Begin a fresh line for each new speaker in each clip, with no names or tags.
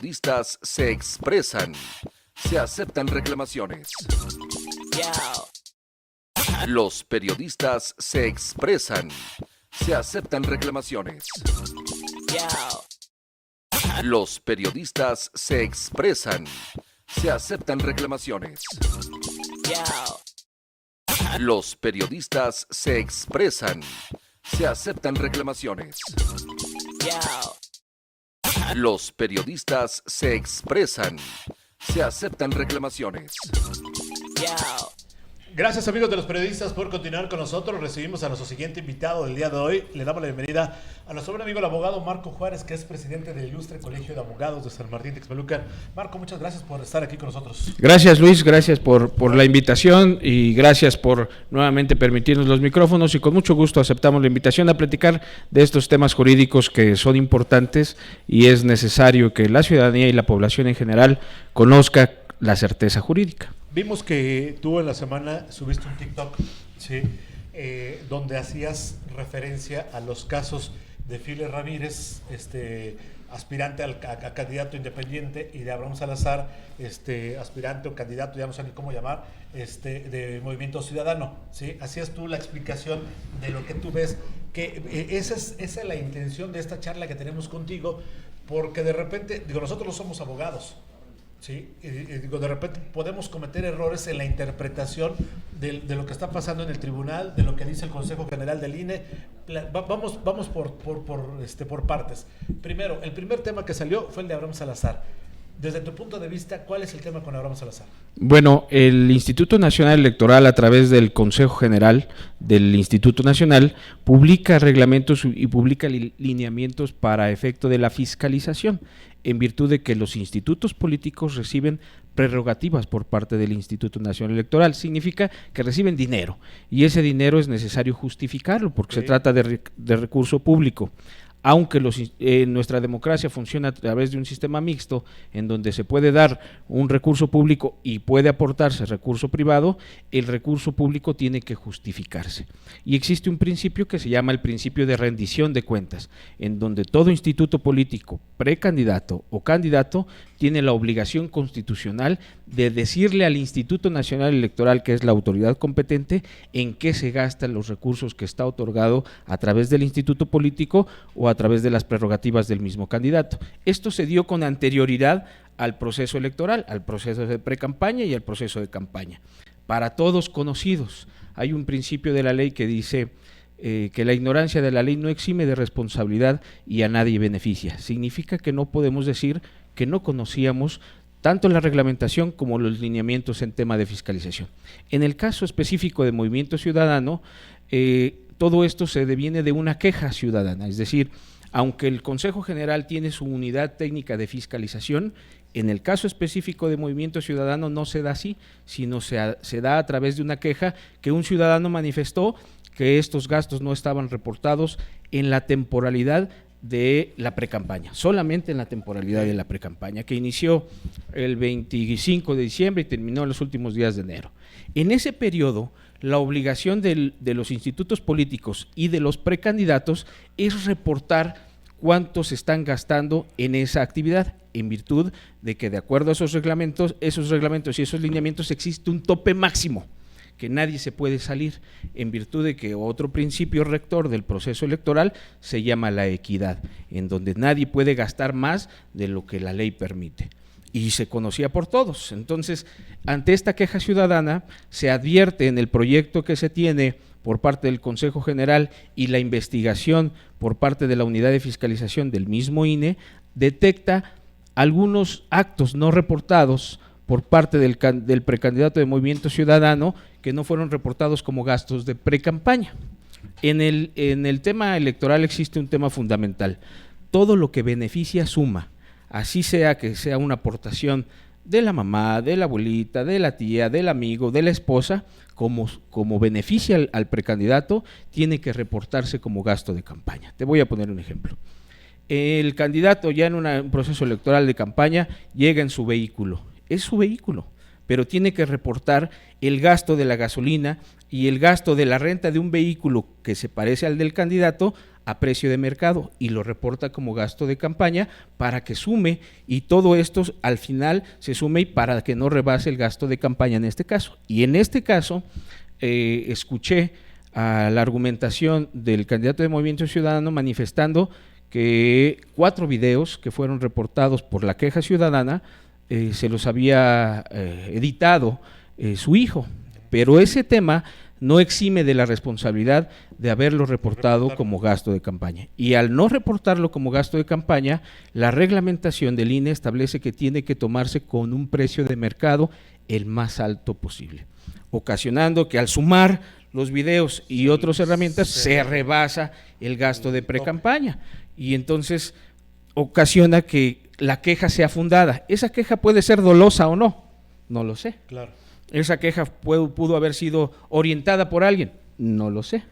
Periodistas se expresan. Se aceptan reclamaciones. Los periodistas se expresan. Se aceptan reclamaciones. Los periodistas se expresan. Se aceptan reclamaciones. Los periodistas se expresan. Se aceptan reclamaciones. Los periodistas se expresan. Se aceptan reclamaciones.
Gracias, amigos de los periodistas, por continuar con nosotros. Recibimos a nuestro siguiente invitado del día de hoy. Le damos la bienvenida a nuestro buen amigo el abogado Marco Juárez, que es presidente del Ilustre Colegio de Abogados de San Martín Texmelucan. Marco, muchas gracias por estar aquí con nosotros.
Gracias, Luis, gracias por la invitación y gracias por nuevamente permitirnos los micrófonos, y con mucho gusto aceptamos la invitación a platicar de estos temas jurídicos que son importantes y es necesario que la ciudadanía y la población en general conozca la certeza jurídica.
Vimos que tú en la semana subiste un TikTok, ¿sí? Donde hacías referencia a los casos de File Ramírez, aspirante a candidato independiente, y de Abraham Salazar, aspirante o candidato, ya no sé ni cómo llamar, de Movimiento Ciudadano, ¿sí? Hacías tú la explicación de lo que tú ves, que esa es la intención de esta charla que tenemos contigo, porque de repente, nosotros no somos abogados, sí, de repente podemos cometer errores en la interpretación de lo que está pasando en el tribunal, de lo que dice el Consejo General del INE. Vamos por partes. Primero, el primer tema que salió fue el de Abraham Salazar. Desde tu punto de vista, ¿cuál es el tema con Abraham Salazar?
Bueno, el Instituto Nacional Electoral, a través del Consejo General del Instituto Nacional, publica reglamentos y publica lineamientos para efecto de la fiscalización, en virtud de que los institutos políticos reciben prerrogativas por parte del Instituto Nacional Electoral. Significa que reciben dinero, y ese dinero es necesario justificarlo porque se trata de recurso público. Aunque nuestra democracia funciona a través de un sistema mixto, en donde se puede dar un recurso público y puede aportarse recurso privado, el recurso público tiene que justificarse. Y existe un principio que se llama el principio de rendición de cuentas, en donde todo instituto político, precandidato o candidato, tiene la obligación constitucional de decirle al Instituto Nacional Electoral, que es la autoridad competente, en qué se gastan los recursos que está otorgado a través del instituto político o a través de las prerrogativas del mismo candidato. Esto se dio con anterioridad al proceso electoral, al proceso de precampaña y al proceso de campaña. Para todos conocidos, hay un principio de la ley que dice que la ignorancia de la ley no exime de responsabilidad y a nadie beneficia. Significa que no podemos decir que no conocíamos tanto la reglamentación como los lineamientos en tema de fiscalización. En el caso específico de Movimiento Ciudadano, todo esto se deviene de una queja ciudadana, es decir, aunque el Consejo General tiene su unidad técnica de fiscalización, en el caso específico de Movimiento Ciudadano no se da así, sino se da a través de una queja que un ciudadano manifestó que estos gastos no estaban reportados en la temporalidad de la precampaña, solamente en la temporalidad de la precampaña, que inició el 25 de diciembre y terminó en los últimos días de enero. En ese periodo, la obligación de los institutos políticos y de los precandidatos es reportar cuánto se están gastando en esa actividad, en virtud de que, de acuerdo a esos reglamentos y esos lineamientos, existe un tope máximo que nadie se puede salir, en virtud de que otro principio rector del proceso electoral se llama la equidad, en donde nadie puede gastar más de lo que la ley permite. Y se conocía por todos. Entonces, ante esta queja ciudadana, se advierte en el proyecto que se tiene por parte del Consejo General y la investigación por parte de la Unidad de Fiscalización del mismo INE, detecta algunos actos no reportados por parte del precandidato de Movimiento Ciudadano que no fueron reportados como gastos de precampaña. En el tema electoral existe un tema fundamental: todo lo que beneficia suma, así sea que sea una aportación de la mamá, de la abuelita, de la tía, del amigo, de la esposa, como beneficia al precandidato, tiene que reportarse como gasto de campaña. Te voy a poner un ejemplo. El candidato ya en un proceso electoral de campaña llega en su vehículo, es su vehículo, pero tiene que reportar el gasto de la gasolina y el gasto de la renta de un vehículo que se parece al del candidato a precio de mercado y lo reporta como gasto de campaña para que sume y todo esto al final se sume y para que no rebase el gasto de campaña en este caso. Y en este caso escuché a la argumentación del candidato de Movimiento Ciudadano manifestando que 4 videos que fueron reportados por la queja ciudadana se los había editado su hijo, pero ese tema no exime de la responsabilidad de haberlo reportado como gasto de campaña. Y al no reportarlo como gasto de campaña, la reglamentación del INE establece que tiene que tomarse con un precio de mercado el más alto posible, ocasionando que al sumar los videos y otras herramientas se rebasa el gasto de precampaña y entonces ocasiona que la queja sea fundada. Esa queja puede ser dolosa o no, no lo sé.
Claro.
Esa queja pudo haber sido orientada por alguien, no lo sé.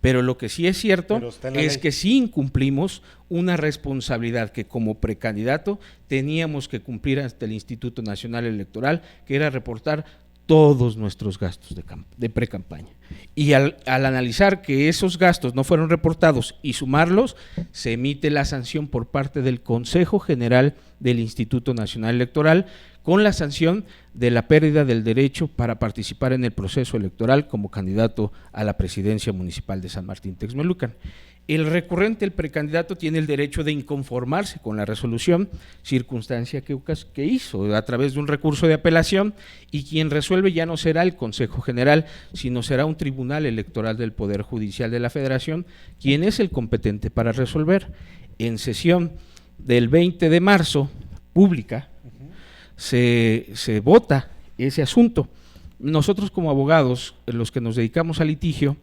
Pero lo que sí es cierto es que sí incumplimos una responsabilidad que como precandidato teníamos que cumplir ante el Instituto Nacional Electoral, que era reportar todos nuestros gastos de precampaña. Y al analizar que esos gastos no fueron reportados y sumarlos, se emite la sanción por parte del Consejo General del Instituto Nacional Electoral, con la sanción de la pérdida del derecho para participar en el proceso electoral como candidato a la presidencia municipal de San Martín Texmelucan. El recurrente, el precandidato, tiene el derecho de inconformarse con la resolución, circunstancia que hizo a través de un recurso de apelación, y quien resuelve ya no será el Consejo General, sino será un tribunal electoral del Poder Judicial de la Federación, quien es el competente para resolver. En sesión del 20 de marzo, pública, se vota ese asunto. Nosotros como abogados, los que nos dedicamos al litigio,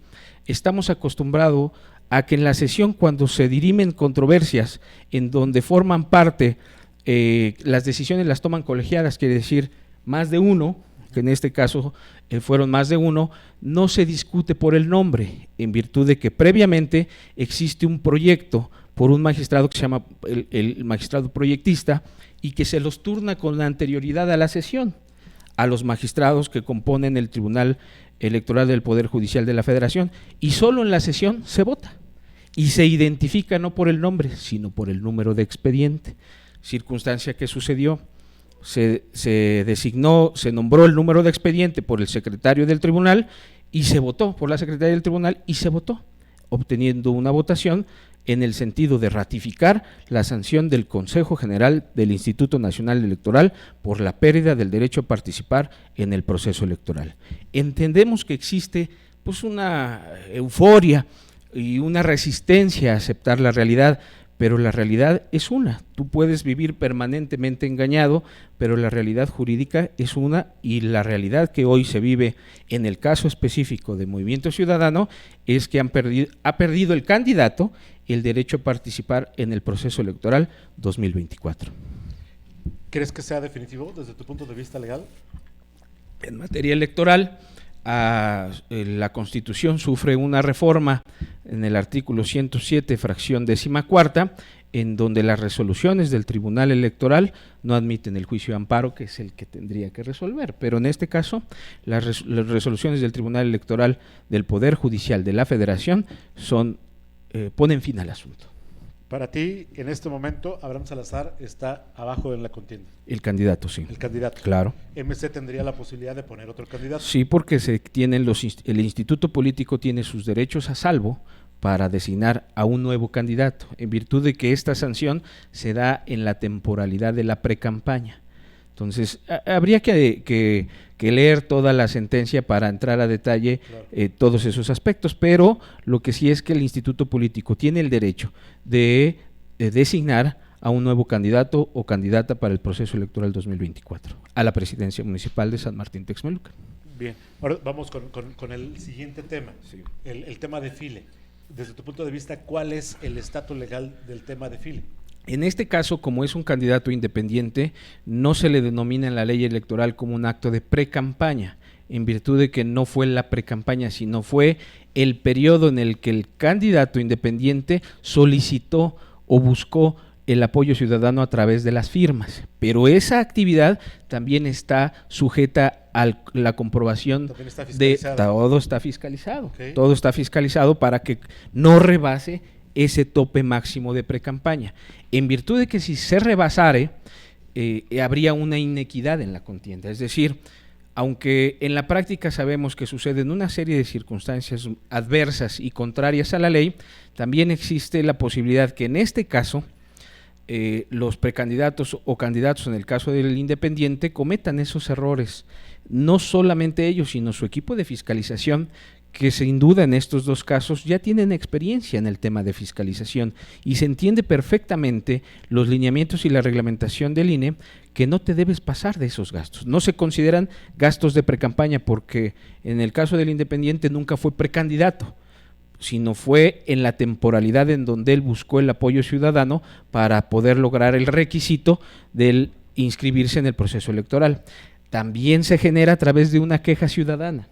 estamos acostumbrados a que en la sesión, cuando se dirimen controversias en donde forman parte, las decisiones las toman colegiadas, quiere decir más de uno, que en este caso fueron más de uno, no se discute por el nombre, en virtud de que previamente existe un proyecto por un magistrado que se llama el magistrado proyectista, y que se los turna con la anterioridad a la sesión a los magistrados que componen el Tribunal Electoral del Poder Judicial de la Federación, y solo en la sesión se vota y se identifica no por el nombre, sino por el número de expediente, circunstancia que sucedió. Se designó, se nombró el número de expediente por el secretario del tribunal y se votó por la secretaria del tribunal y se votó, obteniendo una votación en el sentido de ratificar la sanción del Consejo General del Instituto Nacional Electoral por la pérdida del derecho a participar en el proceso electoral. Entendemos que existe pues una euforia y una resistencia a aceptar la realidad, pero la realidad es una. Tú puedes vivir permanentemente engañado, pero la realidad jurídica es una, y la realidad que hoy se vive en el caso específico de Movimiento Ciudadano es que ha perdido el candidato el derecho a participar en el proceso electoral 2024.
¿Crees que sea definitivo desde tu punto de vista legal?
En materia electoral, la Constitución sufre una reforma en el artículo 107, fracción 14ª, en donde las resoluciones del Tribunal Electoral no admiten el juicio de amparo, que es el que tendría que resolver, pero en este caso las resoluciones del Tribunal Electoral del Poder Judicial de la Federación ponen fin al asunto.
Para ti, en este momento, Abraham Salazar está abajo en la contienda.
El candidato, sí.
El candidato.
Claro.
¿MC tendría la posibilidad de poner otro candidato?
Sí, porque el instituto político tiene sus derechos a salvo para designar a un nuevo candidato, en virtud de que esta sanción se da en la temporalidad de la precampaña. Entonces, habría que leer toda la sentencia para entrar a detalle todos esos aspectos, pero lo que sí es que el instituto político tiene el derecho de designar a un nuevo candidato o candidata para el proceso electoral 2024, a la presidencia municipal de San Martín Texmelucan.
Bien, ahora vamos con el siguiente tema,
sí.
el tema de FILE. Desde tu punto de vista, ¿cuál es el estatus legal del tema de FILE?
En este caso, como es un candidato independiente, no se le denomina en la ley electoral como un acto de precampaña, en virtud de que no fue la precampaña, sino fue el periodo en el que el candidato independiente solicitó o buscó el apoyo ciudadano a través de las firmas, pero esa actividad también está sujeta a la comprobación todo está fiscalizado, okay. Todo está fiscalizado para que no rebase ese tope máximo de precampaña. En virtud de que si se rebasare, habría una inequidad en la contienda. Es decir, aunque en la práctica sabemos que suceden una serie de circunstancias adversas y contrarias a la ley, también existe la posibilidad que en este caso los precandidatos o candidatos, en el caso del independiente, cometan esos errores. No solamente ellos, sino su equipo de fiscalización, que sin duda en estos dos casos ya tienen experiencia en el tema de fiscalización y se entiende perfectamente los lineamientos y la reglamentación del INE, que no te debes pasar de esos gastos. No se consideran gastos de precampaña porque en el caso del independiente nunca fue precandidato, sino fue en la temporalidad en donde él buscó el apoyo ciudadano para poder lograr el requisito del inscribirse en el proceso electoral. También se genera a través de una queja ciudadana.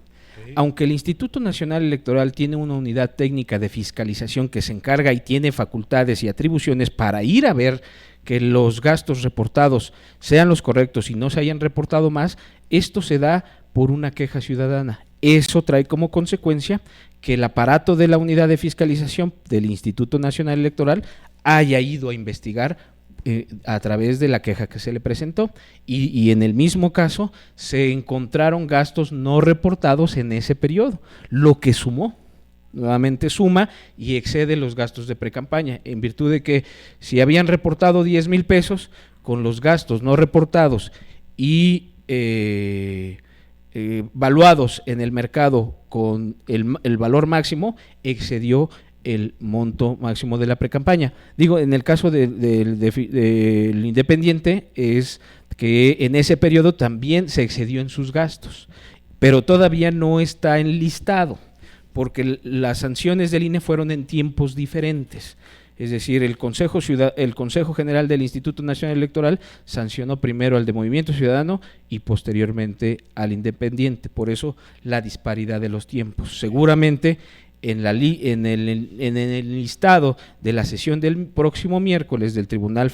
Aunque el Instituto Nacional Electoral tiene una unidad técnica de fiscalización que se encarga y tiene facultades y atribuciones para ir a ver que los gastos reportados sean los correctos y no se hayan reportado más, esto se da por una queja ciudadana. Eso trae como consecuencia que el aparato de la unidad de fiscalización del Instituto Nacional Electoral haya ido a investigar a través de la queja que se le presentó y en el mismo caso se encontraron gastos no reportados en ese periodo, lo que sumó, nuevamente suma y excede los gastos de precampaña, en virtud de que si habían reportado 10,000 pesos, con los gastos no reportados y valuados en el mercado con el valor máximo, excedió el monto máximo de la precampaña. Digo, en el caso del independiente es que en ese periodo también se excedió en sus gastos, pero todavía no está enlistado, porque las sanciones del INE fueron en tiempos diferentes. Es decir, el Consejo General del Instituto Nacional Electoral sancionó primero al de Movimiento Ciudadano y posteriormente al independiente. Por eso la disparidad de los tiempos. Seguramente en el listado de la sesión del próximo miércoles del Tribunal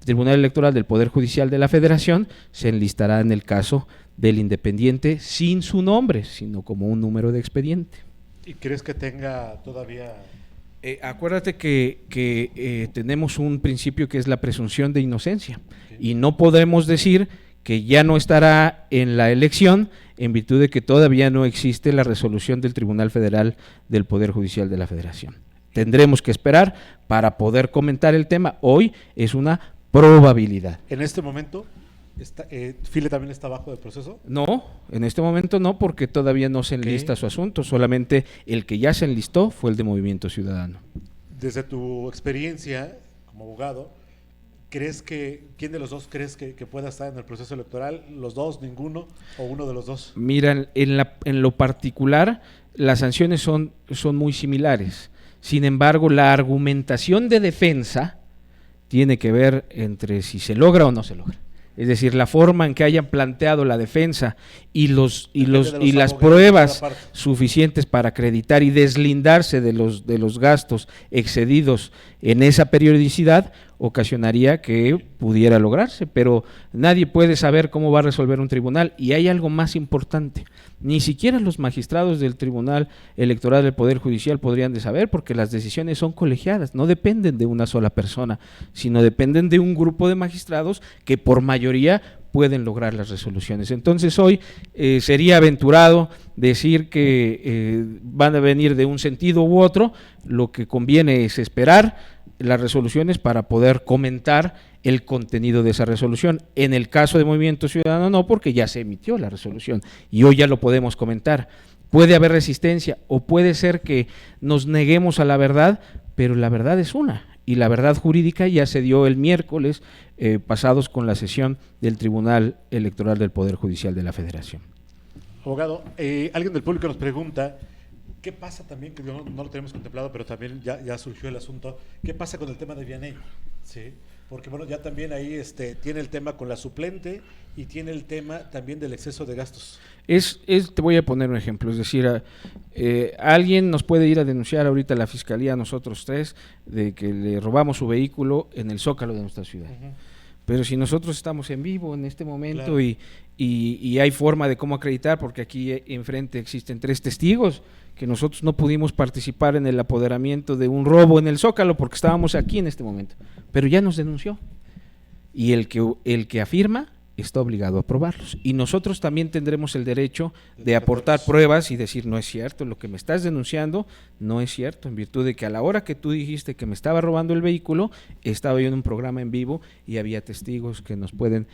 Electoral del Poder Judicial de la Federación, se enlistará en el caso del independiente sin su nombre, sino como un número de expediente.
¿Y crees que tenga todavía...?
Acuérdate que tenemos un principio que es la presunción de inocencia, y no podemos decir que ya no estará en la elección en virtud de que todavía no existe la resolución del Tribunal Federal del Poder Judicial de la Federación. Tendremos que esperar para poder comentar el tema. Hoy es una probabilidad.
En este momento, ¿File también está bajo del proceso?
No, en este momento no, porque todavía no se enlista su asunto, solamente el que ya se enlistó fue el de Movimiento Ciudadano.
Desde tu experiencia como abogado, ¿quién de los dos crees que pueda estar en el proceso electoral? ¿Los dos, ninguno o uno de los dos?
Mira, en lo particular, las sanciones son muy similares. Sin embargo, la argumentación de defensa tiene que ver entre si se logra o no se logra. Es decir, la forma en que hayan planteado la defensa y las pruebas suficientes para acreditar y deslindarse de los gastos excedidos en esa periodicidad ocasionaría que pudiera lograrse, pero nadie puede saber cómo va a resolver un tribunal. Y hay algo más importante: ni siquiera los magistrados del Tribunal Electoral del Poder Judicial podrían de saber, porque las decisiones son colegiadas, no dependen de una sola persona, sino dependen de un grupo de magistrados que por mayoría pueden lograr las resoluciones. Entonces hoy sería aventurado decir que van a venir de un sentido u otro. Lo que conviene es esperar las resoluciones para poder comentar el contenido de esa resolución. En el caso de Movimiento Ciudadano no, porque ya se emitió la resolución y hoy ya lo podemos comentar. Puede haber resistencia o puede ser que nos neguemos a la verdad, pero la verdad es una, y la verdad jurídica ya se dio el miércoles pasados con la sesión del Tribunal Electoral del Poder Judicial de la Federación.
Abogado, alguien del público nos pregunta, ¿qué pasa también, que no lo tenemos contemplado, pero también ya surgió el asunto, qué pasa con el tema de Vianey? ¿Sí? Porque bueno, ya también ahí tiene el tema con la suplente y tiene el tema también del exceso de gastos.
Te voy a poner un ejemplo, es decir, alguien nos puede ir a denunciar ahorita a la Fiscalía, a nosotros tres, de que le robamos su vehículo en el Zócalo de nuestra ciudad. Pero si nosotros estamos en vivo en este momento
Claro.
y hay forma de cómo acreditar, porque aquí enfrente existen 3 testigos, que nosotros no pudimos participar en el apoderamiento de un robo en el Zócalo porque estábamos aquí en este momento, pero ya nos denunció. Y el que afirma está obligado a probarlos. Y nosotros también tendremos el derecho de aportar pruebas y decir, no es cierto, lo que me estás denunciando no es cierto, en virtud de que a la hora que tú dijiste que me estaba robando el vehículo, estaba yo en un programa en vivo y había testigos que nos pueden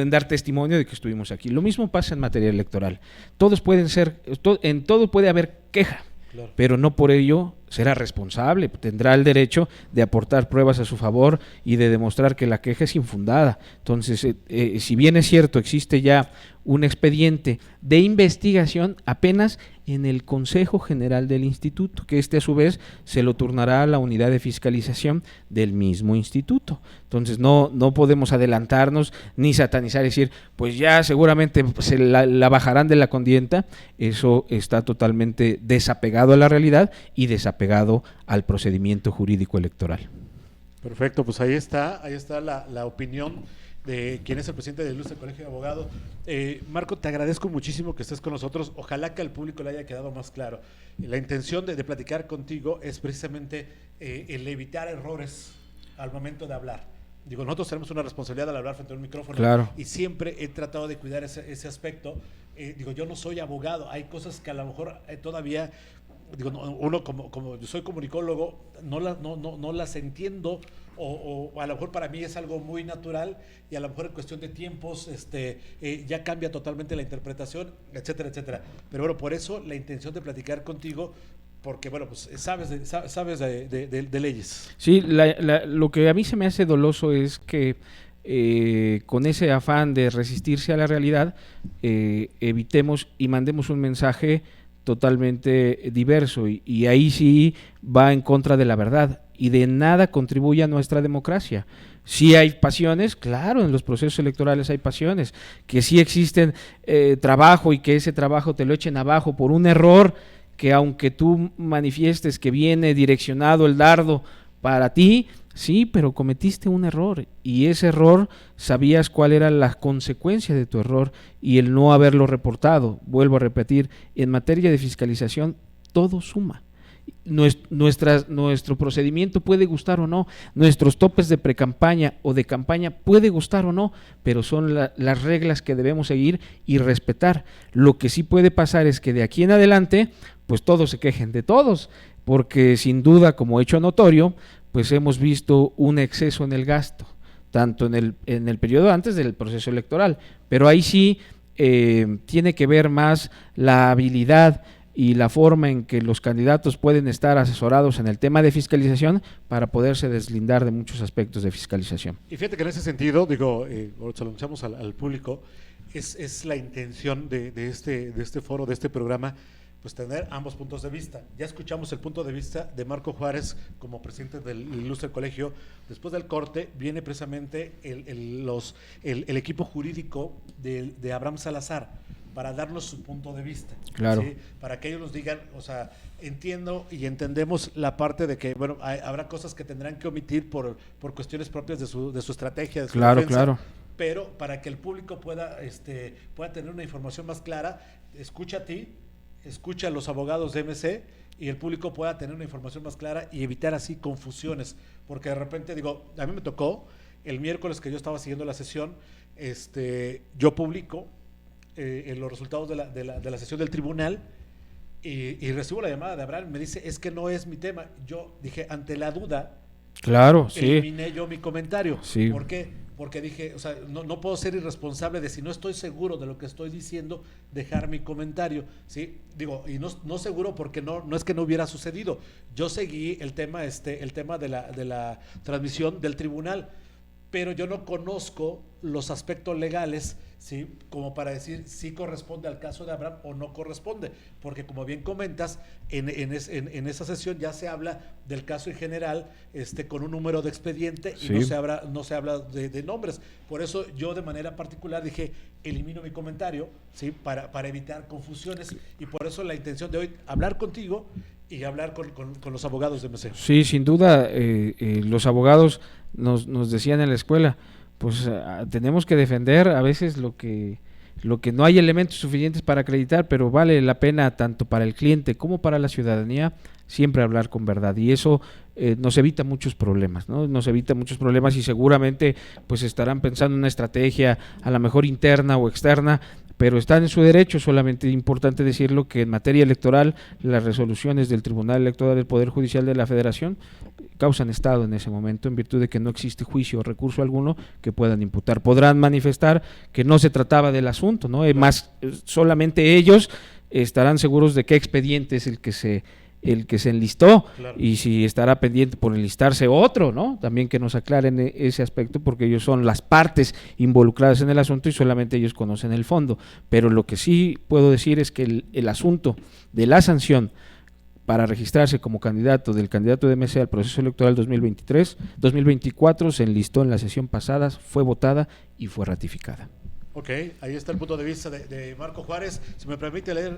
dar testimonio de que estuvimos aquí. Lo mismo pasa en materia electoral. Todos pueden ser, en todo puede haber queja,
Claro.
pero no por ello será responsable, tendrá el derecho de aportar pruebas a su favor y de demostrar que la queja es infundada. Entonces, si bien es cierto, existe ya un expediente de investigación apenas en el Consejo General del Instituto, que a su vez se lo turnará a la unidad de fiscalización del mismo instituto. Entonces no podemos adelantarnos ni satanizar y decir, pues ya seguramente se la bajarán de la contienda. Eso está totalmente desapegado a la realidad y desapegado al procedimiento jurídico electoral.
Perfecto, pues ahí está la opinión de quien es el presidente del Ilustre Colegio de Abogados. Marco, te agradezco muchísimo que estés con nosotros. Ojalá que al público le haya quedado más claro. La intención de platicar contigo es precisamente el evitar errores al momento de hablar. Digo, nosotros tenemos una responsabilidad al hablar frente a un micrófono,
claro,
y siempre he tratado de cuidar ese aspecto. Digo, yo no soy abogado, hay cosas que a lo mejor todavía, digo, uno como yo soy comunicólogo, no las entiendo, o a lo mejor para mí es algo muy natural, y a lo mejor en cuestión de tiempos ya cambia totalmente la interpretación, etcétera, etcétera. Pero bueno, por eso la intención de platicar contigo, porque bueno, pues sabes de leyes.
Sí, lo que a mí se me hace doloso es que con ese afán de resistirse a la realidad, evitemos y mandemos un mensaje totalmente diverso, y ahí sí va en contra de la verdad y de nada contribuye a nuestra democracia. Sí hay pasiones, claro, en los procesos electorales hay pasiones, que sí existen trabajo, y que ese trabajo te lo echen abajo por un error que, aunque tú manifiestes que viene direccionado el dardo para ti, sí, pero cometiste un error, y ese error sabías cuál era la consecuencia de tu error, y el no haberlo reportado. Vuelvo a repetir, en materia de fiscalización todo suma. Nuestro procedimiento puede gustar o no, nuestros topes de precampaña o de campaña puede gustar o no, pero son las reglas que debemos seguir y respetar. Lo que sí puede pasar es que de aquí en adelante, pues todos se quejen de todos, porque sin duda, como hecho notorio, pues hemos visto un exceso en el gasto, tanto en el periodo antes del proceso electoral, pero ahí sí tiene que ver más la habilidad y la forma en que los candidatos pueden estar asesorados en el tema de fiscalización para poderse deslindar de muchos aspectos de fiscalización.
Y fíjate que en ese sentido, digo, se lo anunciamos al público, es la intención de este foro, de este programa, pues tener ambos puntos de vista. Ya escuchamos el punto de vista de Marco Juárez como presidente del Ilustre Colegio. Después del corte viene precisamente el equipo jurídico de Abraham Salazar para darnos su punto de vista.
Claro.
¿Sí? Para que ellos nos digan, o sea, entiendo y entendemos la parte de que, bueno, habrá cosas que tendrán que omitir por cuestiones propias de su estrategia, de su
Claro,
defensa,
claro.
pero para que el público pueda tener una información más clara, escucha a ti, escucha a los abogados de MC, y el público pueda tener una información más clara y evitar así confusiones, porque de repente, digo, a mí me tocó el miércoles que yo estaba siguiendo la sesión, yo publico en los resultados de la sesión del tribunal, y recibo la llamada de Abraham, me dice, es que no es mi tema. Yo dije, ante la duda,
claro, sí,
eliminé yo mi comentario.
Sí.
¿Por qué? Porque dije, o sea, no puedo ser irresponsable de, si no estoy seguro de lo que estoy diciendo, dejar mi comentario, ¿sí? Digo, y no seguro porque no es que no hubiera sucedido. Yo seguí el tema de la transmisión del tribunal, pero yo no conozco los aspectos legales, ¿sí? Como para decir si corresponde al caso de Abraham o no corresponde, porque como bien comentas, en esa sesión ya se habla del caso en general, con un número de expediente, y
Sí.
no se habla de nombres. Por eso yo de manera particular dije, elimino mi comentario, ¿sí? Para evitar confusiones, y por eso la intención de hoy, hablar contigo y hablar con los abogados de MC.
Sí, sin duda, los abogados nos decían en la escuela, pues tenemos que defender a veces lo que no hay elementos suficientes para acreditar, pero vale la pena tanto para el cliente como para la ciudadanía siempre hablar con verdad, y eso nos evita muchos problemas, ¿no? Nos evita muchos problemas, y seguramente pues estarán pensando en una estrategia a lo mejor interna o externa, pero están en su derecho. Solamente es importante decirlo que en materia electoral las resoluciones del Tribunal Electoral del Poder Judicial de la Federación causan estado en ese momento, en virtud de que no existe juicio o recurso alguno que puedan imputar. Podrán manifestar que no se trataba del asunto, ¿no? Más solamente ellos estarán seguros de qué expediente es el que se enlistó, claro, y si estará pendiente por enlistarse otro, ¿no? También que nos aclaren ese aspecto, porque ellos son las partes involucradas en el asunto y solamente ellos conocen el fondo. Pero lo que sí puedo decir es que el asunto de la sanción para registrarse como candidato del candidato de MC al proceso electoral 2023-2024 se enlistó en la sesión pasada, fue votada y fue ratificada.
Ok, ahí está el punto de vista de Marco Juárez. Si me permite leer